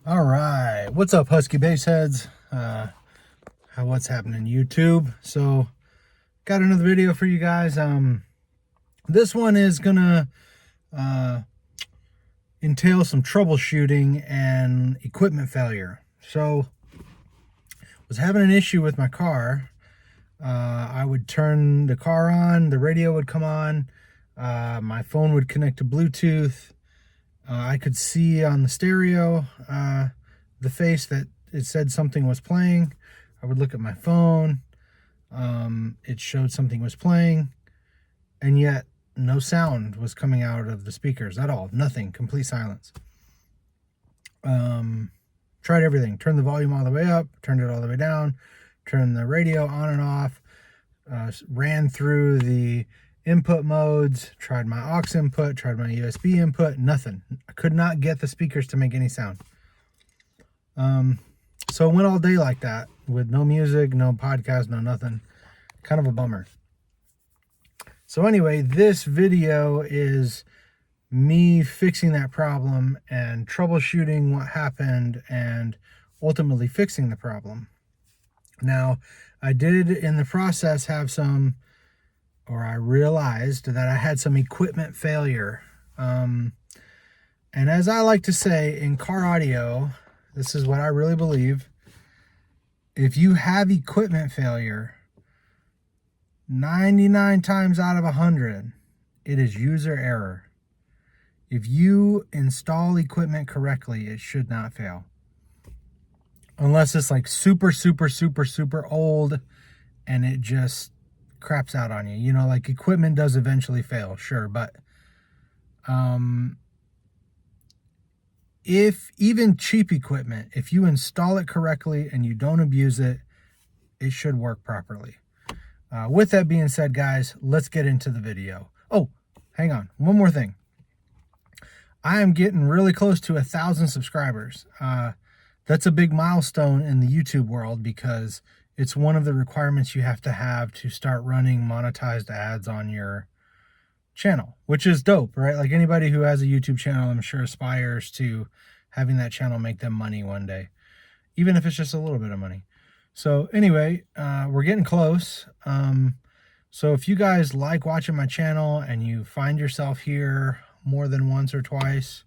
All right, what's up, Husky Bass Heads? What's happening, YouTube? So, got another video for you guys. This one is gonna entail some troubleshooting and equipment failure. So, was having an issue with my car. I would turn the car on, the radio would come on, my phone would connect to Bluetooth. I could see on the stereo the face that it said something was playing. I would look at my phone. It showed something was playing, and yet no sound was coming out of the speakers at all. Nothing. Complete silence. Tried everything. Turned the volume all the way up, turned it all the way down, turned the radio on and off, ran through the input modes, tried my aux input, tried my USB input, nothing. I could not get the speakers to make any sound. So it went all day like that with no music, no podcast, no nothing. Kind of a bummer. So anyway, this video is me fixing that problem and troubleshooting what happened and ultimately fixing the problem. Now, I did in the process have I realized that I had some equipment failure. And as I like to say in car audio, this is what I really believe. If you have equipment failure, 99 times out of 100, it is user error. If you install equipment correctly, it should not fail. Unless it's like super old and it just craps out on you. You know, like equipment does eventually fail, sure, but if even cheap equipment, if you install it correctly and you don't abuse it, it should work properly. With that being said, guys, let's get into the video. Oh, hang on, one more thing. I am getting really close to 1,000 subscribers. That's a big milestone in the YouTube world because it's one of the requirements you have to start running monetized ads on your channel, which is dope, right? Like anybody who has a YouTube channel, I'm sure aspires to having that channel make them money one day, even if it's just a little bit of money. So anyway, we're getting close. So if you guys like watching my channel and you find yourself here more than once or twice,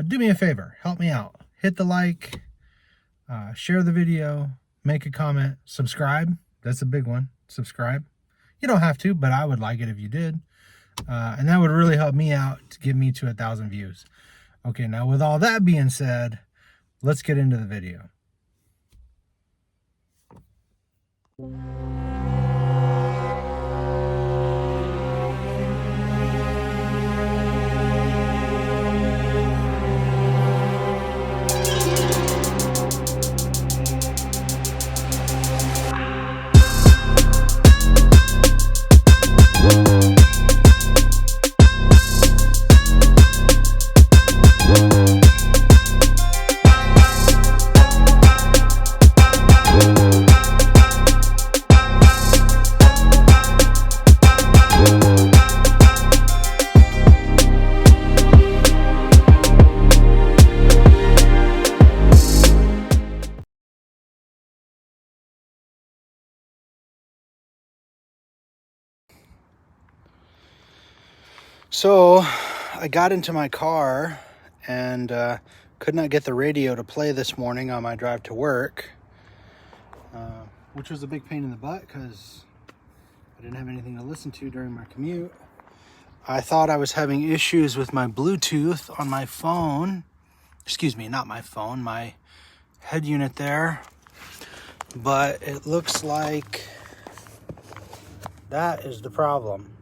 do me a favor, help me out. Hit the like, share the video, make a comment, subscribe. That's a big one. Subscribe. You don't have to, but I would like it if you did. And that would really help me out to get me to 1,000 views. Okay, now with all that being said, let's get into the video. So I got into my car and could not get the radio to play this morning on my drive to work, which was a big pain in the butt because I didn't have anything to listen to during my commute. I thought I was having issues with my Bluetooth on my phone. Excuse me, not my phone, my head unit there. But it looks like that is the problem.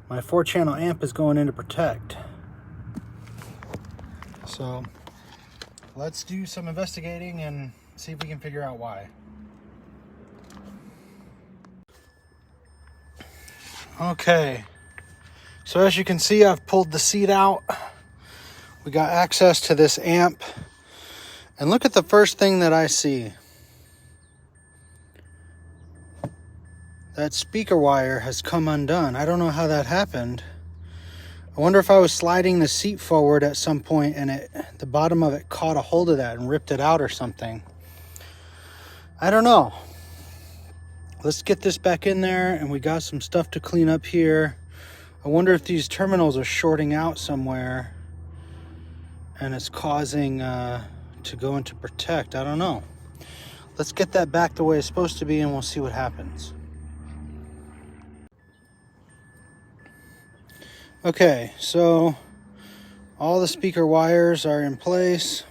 My 4-channel amp is going into protect. So let's do some investigating and see if we can figure out why. Okay, so as you can see, I've pulled the seat out. We got access to this amp. And look at the first thing that I see. That speaker wire has come undone. I don't know how that happened. I wonder if I was sliding the seat forward at some point and the bottom of it caught a hold of that and ripped it out or something. I don't know. Let's get this back in there, and we got some stuff to clean up here. I wonder if these terminals are shorting out somewhere and it's causing to go into protect. I don't know. Let's get that back the way it's supposed to be, and we'll see what happens. Okay, so all the speaker wires are in place.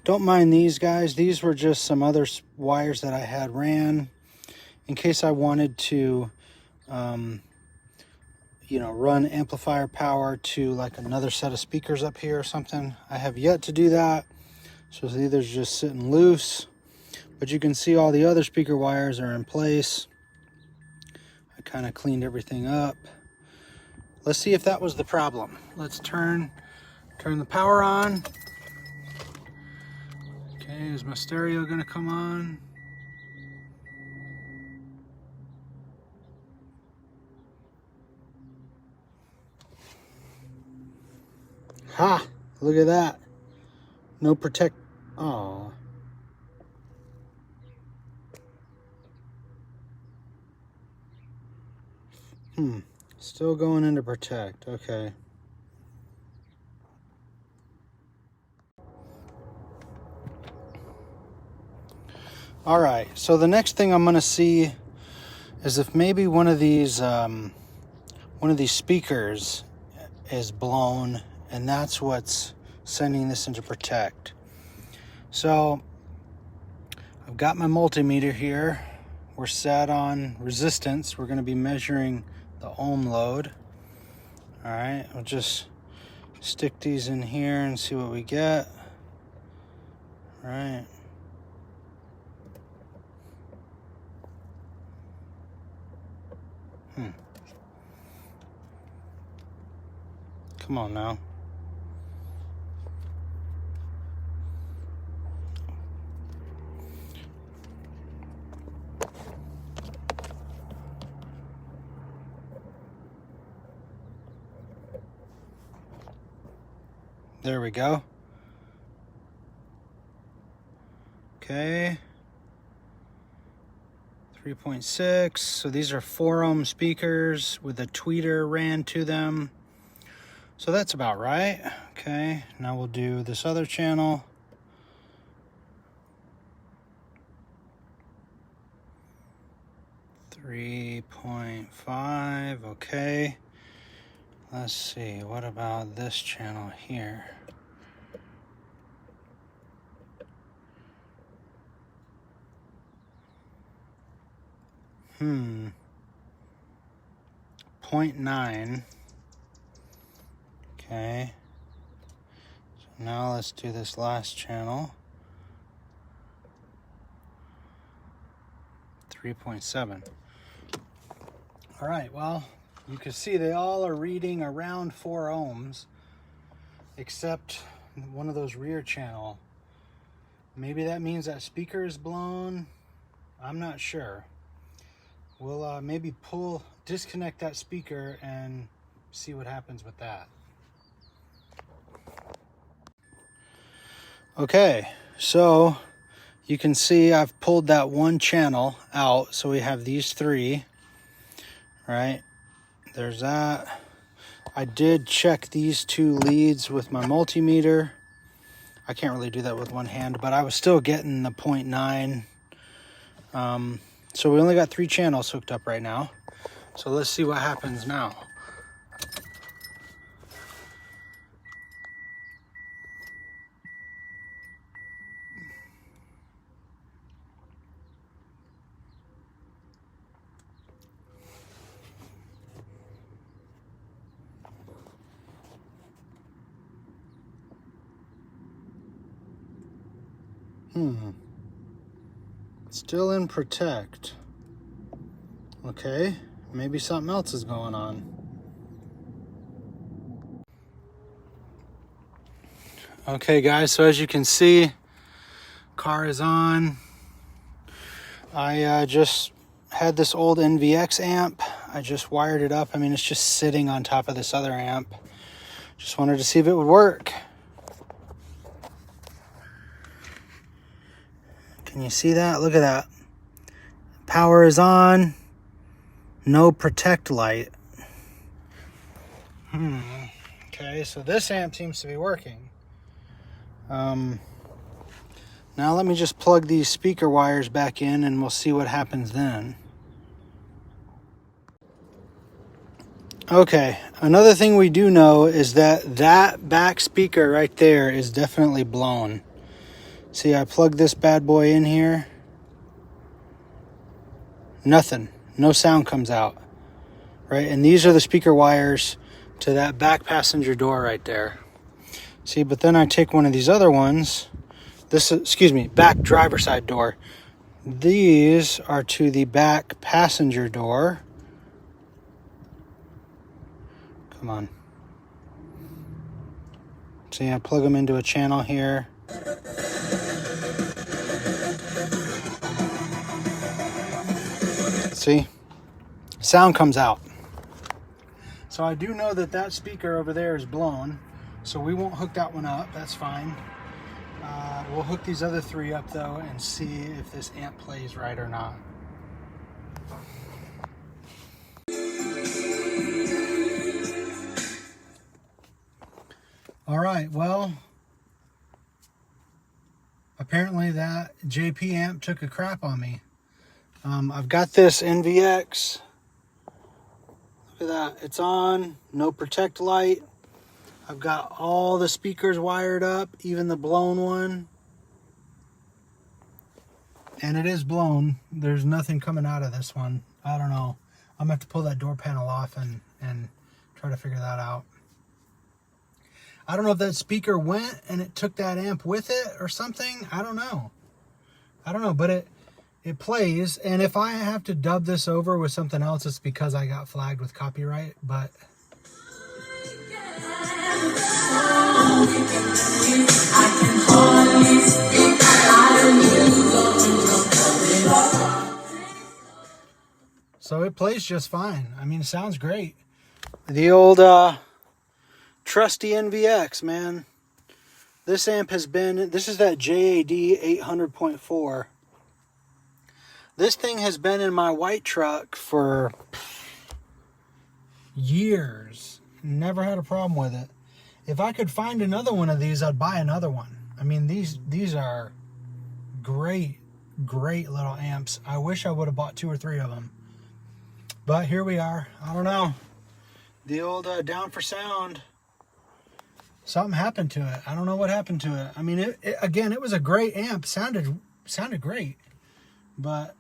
Don't mind these guys. These were just some other wires that I had ran in case I wanted to, you know, run amplifier power to like another set of speakers up here or something. I have yet to do that. So these are just sitting loose. But you can see all the other speaker wires are in place. I kind of cleaned everything up. Let's see if that was the problem. Let's turn the power on. Okay, is my stereo gonna come on? Ha! Look at that. No protect. Oh. Still going into protect. Okay. All right. So the next thing I'm going to see is if maybe one of these speakers is blown, and that's what's sending this into protect. So I've got my multimeter here. We're set on resistance. We're going to be measuring the ohm load. All right, we'll just stick these in here and see what we get. All right. Come on now. There we go. Okay. 3.6. So these are 4 ohm speakers with a tweeter ran to them. So that's about right. Okay. Now we'll do this other channel. .5. Okay. Let's see, what about this channel here? .9. Okay. So now let's do this last channel. 3.7. All right, well, you can see they all are reading around 4 ohms, except one of those rear channel. Maybe that means that speaker is blown. I'm not sure. We'll maybe disconnect that speaker and see what happens with that. Okay, so you can see I've pulled that one channel out, so we have these 3, right? There's that. I did check these 2 leads with my multimeter. I can't really do that with one hand, but I was still getting the 0.9. So we only got 3 channels hooked up right now. So let's see what happens now. Still in protect. Okay, maybe something else is going on. Okay guys, so as you can see, car is on. I just had this old NVX amp. I just wired it up. I mean, it's just sitting on top of this other amp. Just wanted to see if it would work. Can you see that? Look at that. Power is on. No protect light. Okay, so this amp seems to be working. Now let me just plug these speaker wires back in and we'll see what happens then. Okay, another thing we do know is that that back speaker right there is definitely blown. See, I plug this bad boy in here. Nothing. No sound comes out. Right? And these are the speaker wires to that back passenger door right there. See, but then I take one of these other ones. This is, excuse me, back driver side door. These are to the back passenger door. Come on. See, I plug them into a channel here. See? Sound comes out. So I do know that that speaker over there is blown. So we won't hook that one up. That's fine. We'll hook these other three up though and see if this amp plays right or not. All right, well, apparently that JP amp took a crap on me. I've got this NVX. Look at that, it's on, no protect light. I've got all the speakers wired up, even the blown one. And it is blown. There's nothing coming out of this one. I don't know. I'm gonna have to pull that door panel off and try to figure that out. I don't know if that speaker went and it took that amp with it or something. I don't know. But it plays. And if I have to dub this over with something else, it's because I got flagged with copyright. But so it plays just fine. I mean, it sounds great. The old trusty NVX, man. This amp has been, this is that JAD 800.4. This thing has been in my white truck for years. Never had a problem with it. If I could find another one of these, I'd buy another one. I mean, these are great little amps. I wish I would have bought 2 or 3 of them. But here we are. I don't know. The old Down4Sound. Something happened to it. I don't know what happened to it. I mean, again, it was a great amp. Sounded great. But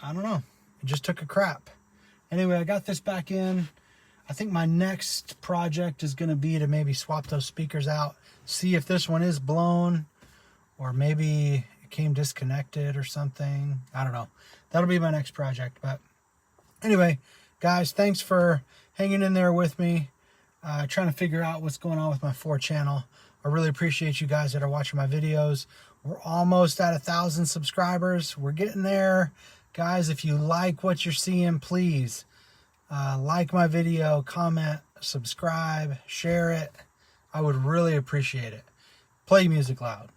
I don't know. It just took a crap. Anyway, I got this back in. I think my next project is going to be to maybe swap those speakers out. See if this one is blown. Or maybe it came disconnected or something. I don't know. That'll be my next project. But anyway, guys, thanks for hanging in there with me. Trying to figure out what's going on with my 4 channel. I really appreciate you guys that are watching my videos. We're almost at 1,000 subscribers. We're getting there. Guys, if you like what you're seeing, please like my video, comment, subscribe, share it. I would really appreciate it. Play music loud.